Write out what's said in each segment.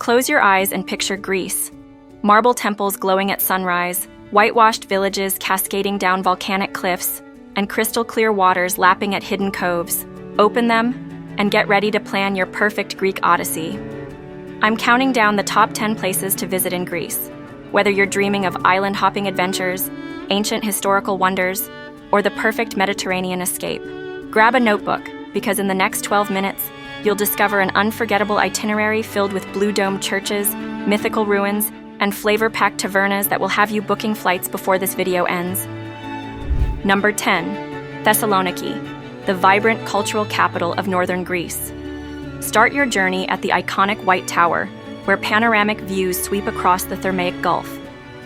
Close your eyes and picture Greece. Marble temples glowing at sunrise, whitewashed villages cascading down volcanic cliffs, and crystal-clear waters lapping at hidden coves. Open them and get ready to plan your perfect Greek odyssey. I'm counting down the top 10 places to visit in Greece. Whether you're dreaming of island-hopping adventures, ancient historical wonders, or the perfect Mediterranean escape, grab a notebook, because in the next 12 minutes, you'll discover an unforgettable itinerary filled with blue-domed churches, mythical ruins, and flavor-packed tavernas that will have you booking flights before this video ends. Number 10. Thessaloniki, the vibrant cultural capital of northern Greece. Start your journey at the iconic White Tower, where panoramic views sweep across the Thermaic Gulf.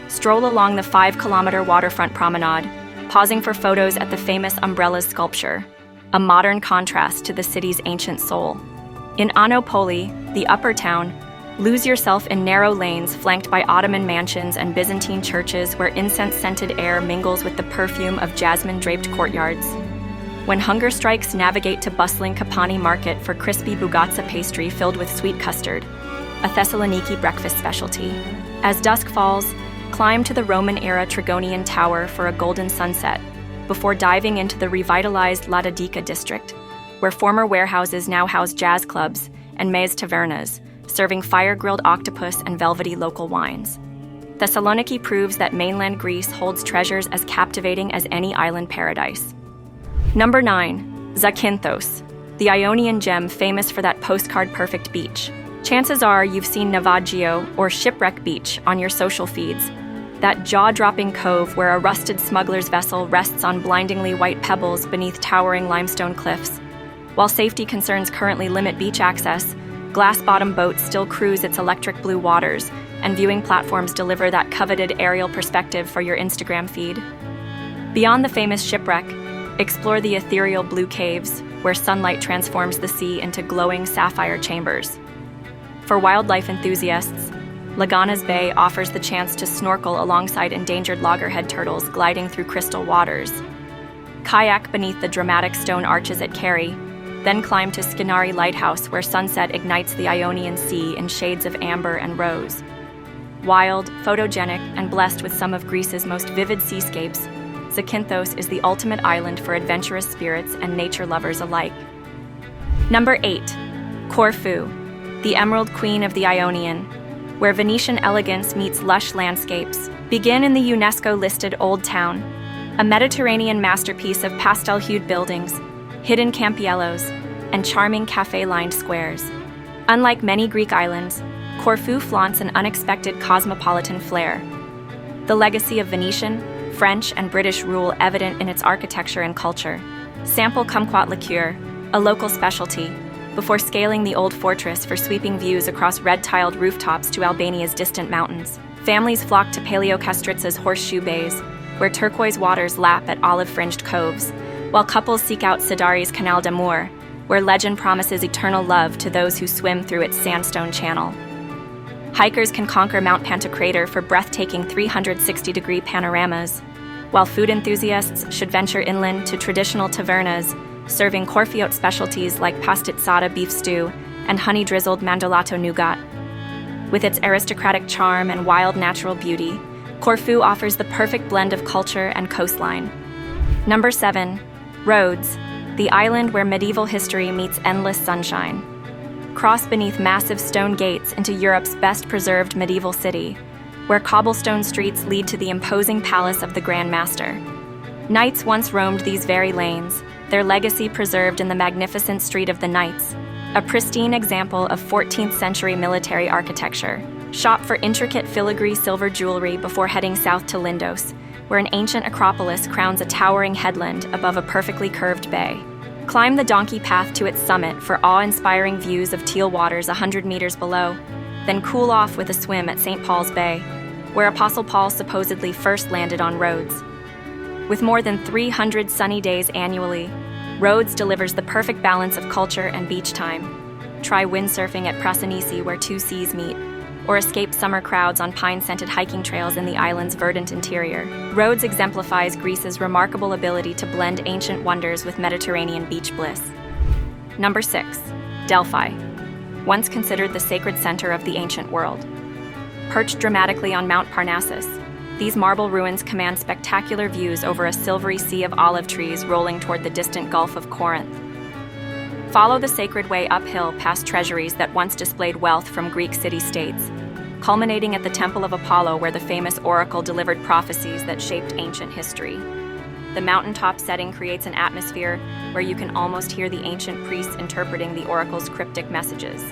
Stroll along the 5-kilometer waterfront promenade, pausing for photos at the famous Umbrellas sculpture, a modern contrast to the city's ancient soul. In Anopoli, the upper town, lose yourself in narrow lanes flanked by Ottoman mansions and Byzantine churches where incense-scented air mingles with the perfume of jasmine-draped courtyards. When hunger strikes, navigate to bustling Kapani Market for crispy bugatsa pastry filled with sweet custard, a Thessaloniki breakfast specialty. As dusk falls, climb to the Roman-era Trigonian Tower for a golden sunset, before diving into the revitalized Ladadica district, where former warehouses now house jazz clubs and mezz tavernas, serving fire-grilled octopus and velvety local wines. Thessaloniki proves that mainland Greece holds treasures as captivating as any island paradise. Number 9. Zakynthos, the Ionian gem famous for that postcard-perfect beach. Chances are you've seen Navaggio or Shipwreck Beach on your social feeds, that jaw-dropping cove where a rusted smuggler's vessel rests on blindingly white pebbles beneath towering limestone cliffs. While safety concerns currently limit beach access, glass-bottom boats still cruise its electric blue waters, and viewing platforms deliver that coveted aerial perspective for your Instagram feed. Beyond the famous Shipwreck, explore the ethereal blue caves, where sunlight transforms the sea into glowing sapphire chambers. For wildlife enthusiasts, Lagana's Bay offers the chance to snorkel alongside endangered loggerhead turtles gliding through crystal waters. Kayak beneath the dramatic stone arches at Carey, then climb to Skinari Lighthouse, where sunset ignites the Ionian Sea in shades of amber and rose. Wild, photogenic, and blessed with some of Greece's most vivid seascapes, Zakynthos is the ultimate island for adventurous spirits and nature lovers alike. Number 8. Corfu, the Emerald Queen of the Ionian, where Venetian elegance meets lush landscapes. Begin in the UNESCO-listed Old Town, a Mediterranean masterpiece of pastel-hued buildings, hidden campiellos, and charming cafe-lined squares. Unlike many Greek islands, Corfu flaunts an unexpected cosmopolitan flair. The legacy of Venetian, French, and British rule evident in its architecture and culture. Sample kumquat liqueur, a local specialty, before scaling the old fortress for sweeping views across red-tiled rooftops to Albania's distant mountains. Families flock to Paleokastritsa's horseshoe bays, where turquoise waters lap at olive-fringed coves, while couples seek out Sidari's Canal d'Amour, where legend promises eternal love to those who swim through its sandstone channel. Hikers can conquer Mount Pantocrator for breathtaking 360-degree panoramas, while food enthusiasts should venture inland to traditional tavernas, serving Corfiot specialties like pastitsata beef stew and honey-drizzled mandolato nougat. With its aristocratic charm and wild natural beauty, Corfu offers the perfect blend of culture and coastline. Number 7. Rhodes, the island where medieval history meets endless sunshine. Cross beneath massive stone gates into Europe's best-preserved medieval city, where cobblestone streets lead to the imposing palace of the Grand Master. Knights once roamed these very lanes, their legacy preserved in the magnificent Street of the Knights, a pristine example of 14th-century military architecture. Shop for intricate filigree silver jewelry before heading south to Lindos, where an ancient Acropolis crowns a towering headland above a perfectly curved bay. Climb the donkey path to its summit for awe-inspiring views of teal waters 100 meters below, then cool off with a swim at St. Paul's Bay, where Apostle Paul supposedly first landed on Rhodes. With more than 300 sunny days annually, Rhodes delivers the perfect balance of culture and beach time. Try windsurfing at Prasonisi, where two seas meet, or escape summer crowds on pine-scented hiking trails in the island's verdant interior. Rhodes exemplifies Greece's remarkable ability to blend ancient wonders with Mediterranean beach bliss. Number 6. Delphi, once considered the sacred center of the ancient world. Perched dramatically on Mount Parnassus, these marble ruins command spectacular views over a silvery sea of olive trees rolling toward the distant Gulf of Corinth. Follow the sacred way uphill past treasuries that once displayed wealth from Greek city-states, culminating at the Temple of Apollo where the famous oracle delivered prophecies that shaped ancient history. The mountaintop setting creates an atmosphere where you can almost hear the ancient priests interpreting the oracle's cryptic messages.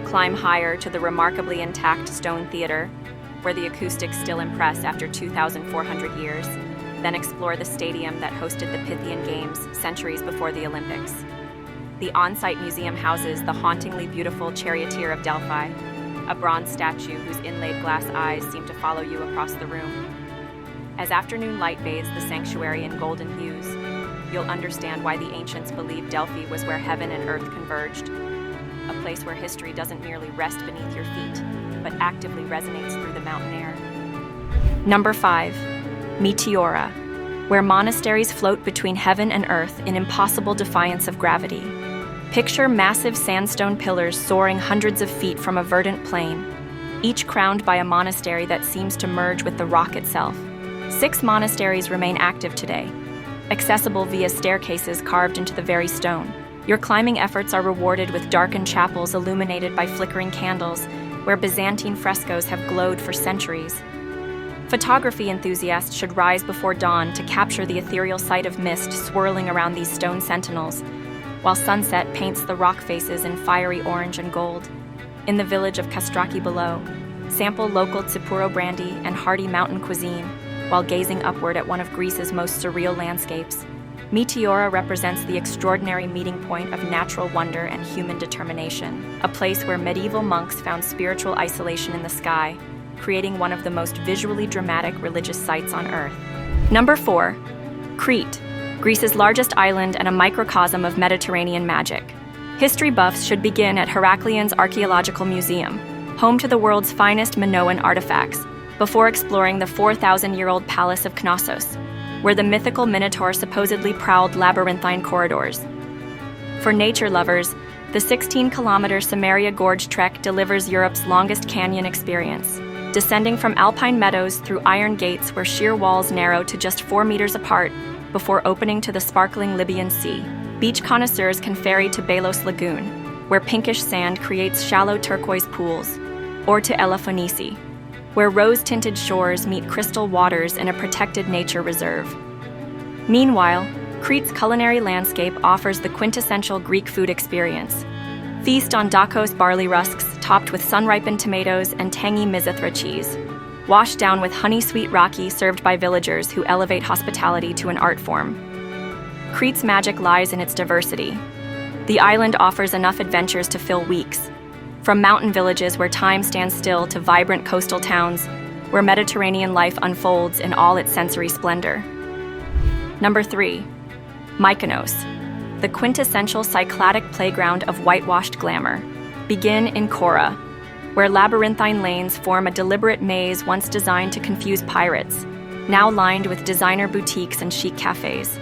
Climb higher to the remarkably intact stone theater, where the acoustics still impress after 2,400 years, then explore the stadium that hosted the Pythian Games centuries before the Olympics. The on-site museum houses the hauntingly beautiful charioteer of Delphi, a bronze statue whose inlaid glass eyes seem to follow you across the room. As afternoon light bathes the sanctuary in golden hues, you'll understand why the ancients believed Delphi was where heaven and earth converged, a place where history doesn't merely rest beneath your feet, but actively resonates through the mountain air. Number 5. Meteora, where monasteries float between heaven and earth in impossible defiance of gravity. Picture massive sandstone pillars soaring hundreds of feet from a verdant plain, each crowned by a monastery that seems to merge with the rock itself. 6 monasteries remain active today, accessible via staircases carved into the very stone. Your climbing efforts are rewarded with darkened chapels illuminated by flickering candles, where Byzantine frescoes have glowed for centuries. Photography enthusiasts should rise before dawn to capture the ethereal sight of mist swirling around these stone sentinels, while sunset paints the rock faces in fiery orange and gold. In the village of Kastraki below, sample local Tsipuro brandy and hearty mountain cuisine, while gazing upward at one of Greece's most surreal landscapes. Meteora represents the extraordinary meeting point of natural wonder and human determination, a place where medieval monks found spiritual isolation in the sky, creating one of the most visually dramatic religious sites on Earth. Number 4. Crete, Greece's largest island and a microcosm of Mediterranean magic. History buffs should begin at Heraklion's Archaeological Museum, home to the world's finest Minoan artifacts, before exploring the 4,000-year-old Palace of Knossos, where the mythical Minotaur supposedly prowled labyrinthine corridors. For nature lovers, the 16-kilometer Samaria Gorge trek delivers Europe's longest canyon experience, descending from alpine meadows through iron gates where sheer walls narrow to just 4 meters apart before opening to the sparkling Libyan Sea. Beach connoisseurs can ferry to Belos Lagoon, where pinkish sand creates shallow turquoise pools, or to Elafonisi, where rose-tinted shores meet crystal waters in a protected nature reserve. Meanwhile, Crete's culinary landscape offers the quintessential Greek food experience. Feast on Dakos barley rusks topped with sun-ripened tomatoes and tangy Mizithra cheese, washed down with honey-sweet raki served by villagers who elevate hospitality to an art form. Crete's magic lies in its diversity. The island offers enough adventures to fill weeks, from mountain villages where time stands still to vibrant coastal towns where Mediterranean life unfolds in all its sensory splendor. Number 3. Mykonos, the quintessential Cycladic playground of whitewashed glamour. Begin in Kora, where labyrinthine lanes form a deliberate maze once designed to confuse pirates, now lined with designer boutiques and chic cafes.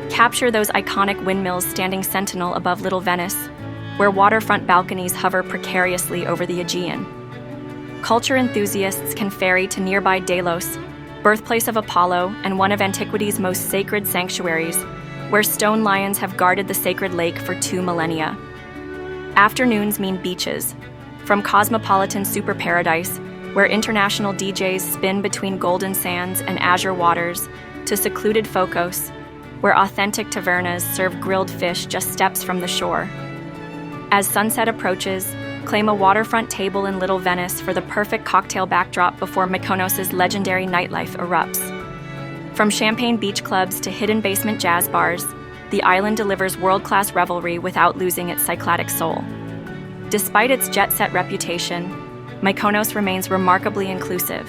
Capture those iconic windmills standing sentinel above Little Venice, where waterfront balconies hover precariously over the Aegean. Culture enthusiasts can ferry to nearby Delos, birthplace of Apollo and one of antiquity's most sacred sanctuaries, where stone lions have guarded the sacred lake for 2 millennia. Afternoons mean beaches, from cosmopolitan super paradise, where international DJs spin between golden sands and azure waters, to secluded Phokos, where authentic tavernas serve grilled fish just steps from the shore. As sunset approaches, claim a waterfront table in Little Venice for the perfect cocktail backdrop before Mykonos' legendary nightlife erupts. From champagne beach clubs to hidden basement jazz bars, the island delivers world-class revelry without losing its Cycladic soul. Despite its jet-set reputation, Mykonos remains remarkably inclusive,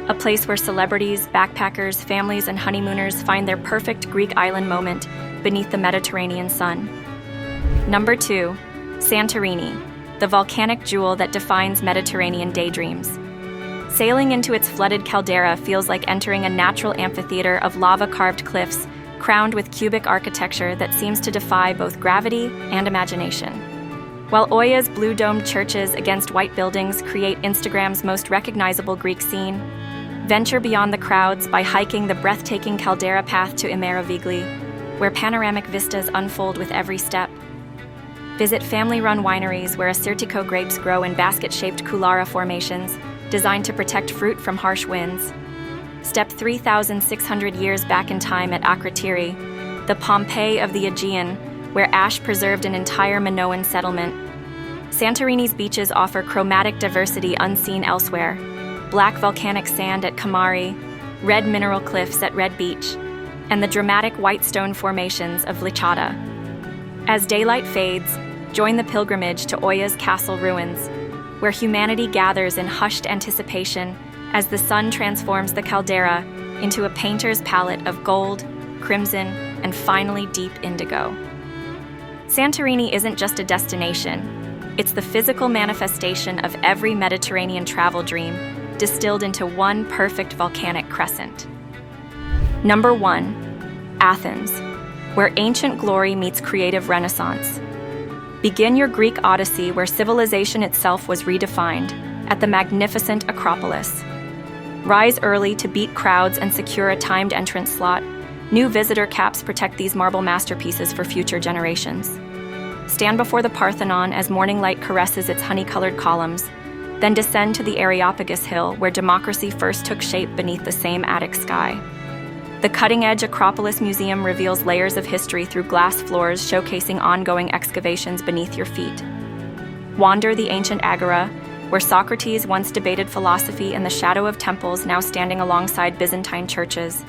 a place where celebrities, backpackers, families, and honeymooners find their perfect Greek island moment beneath the Mediterranean sun. Number 2. Santorini, the volcanic jewel that defines Mediterranean daydreams. Sailing into its flooded caldera feels like entering a natural amphitheater of lava-carved cliffs crowned with cubic architecture that seems to defy both gravity and imagination. While Oia's blue-domed churches against white buildings create Instagram's most recognizable Greek scene, venture beyond the crowds by hiking the breathtaking caldera path to Imerovigli, where panoramic vistas unfold with every step. Visit family-run wineries where Assyrtiko grapes grow in basket-shaped coulara formations, designed to protect fruit from harsh winds. Step 3,600 years back in time at Akrotiri, the Pompeii of the Aegean, where ash preserved an entire Minoan settlement. Santorini's beaches offer chromatic diversity unseen elsewhere: black volcanic sand at Kamari, red mineral cliffs at Red Beach, and the dramatic white stone formations of Licata. As daylight fades, join the pilgrimage to Oia's castle ruins, where humanity gathers in hushed anticipation as the sun transforms the caldera into a painter's palette of gold, crimson, and finally deep indigo. Santorini isn't just a destination, it's the physical manifestation of every Mediterranean travel dream, distilled into one perfect volcanic crescent. Number 1. Athens, where ancient glory meets creative renaissance. Begin your Greek odyssey where civilization itself was redefined, at the magnificent Acropolis. Rise early to beat crowds and secure a timed entrance slot. New visitor caps protect these marble masterpieces for future generations. Stand before the Parthenon as morning light caresses its honey-colored columns, then descend to the Areopagus Hill where democracy first took shape beneath the same Attic sky. The cutting-edge Acropolis Museum reveals layers of history through glass floors showcasing ongoing excavations beneath your feet. Wander the ancient Agora, where Socrates once debated philosophy in the shadow of temples now standing alongside Byzantine churches.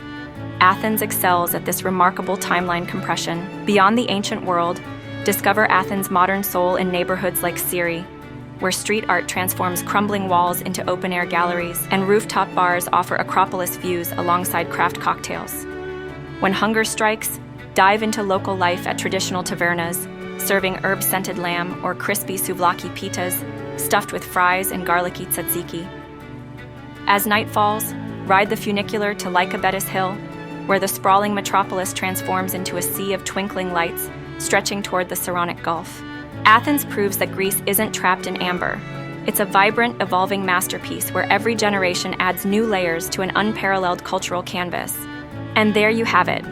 Athens excels at this remarkable timeline compression. Beyond the ancient world, discover Athens' modern soul in neighborhoods like Syri, where street art transforms crumbling walls into open-air galleries and rooftop bars offer Acropolis views alongside craft cocktails. When hunger strikes, dive into local life at traditional tavernas, serving herb-scented lamb or crispy souvlaki pitas stuffed with fries and garlicky tzatziki. As night falls, ride the funicular to Lycabettus Hill, where the sprawling metropolis transforms into a sea of twinkling lights stretching toward the Saronic Gulf. Athens proves that Greece isn't trapped in amber. It's a vibrant, evolving masterpiece where every generation adds new layers to an unparalleled cultural canvas. And there you have it.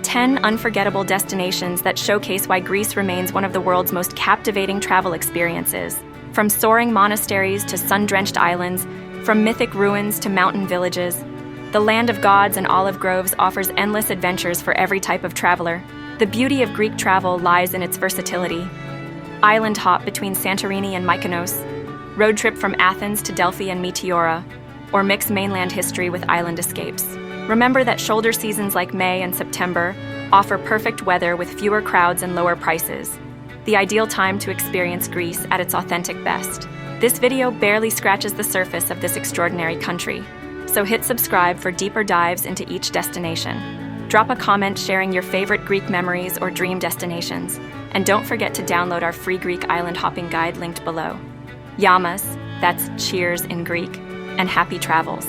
10 unforgettable destinations that showcase why Greece remains one of the world's most captivating travel experiences. From soaring monasteries to sun-drenched islands, from mythic ruins to mountain villages, the land of gods and olive groves offers endless adventures for every type of traveler. The beauty of Greek travel lies in its versatility. Island hop between Santorini and Mykonos, road trip from Athens to Delphi and Meteora, or mix mainland history with island escapes. Remember that shoulder seasons like May and September offer perfect weather with fewer crowds and lower prices, the ideal time to experience Greece at its authentic best. This video barely scratches the surface of this extraordinary country, so hit subscribe for deeper dives into each destination. Drop a comment sharing your favorite Greek memories or dream destinations, and don't forget to download our free Greek island hopping guide linked below. Yamas, that's cheers in Greek, and happy travels.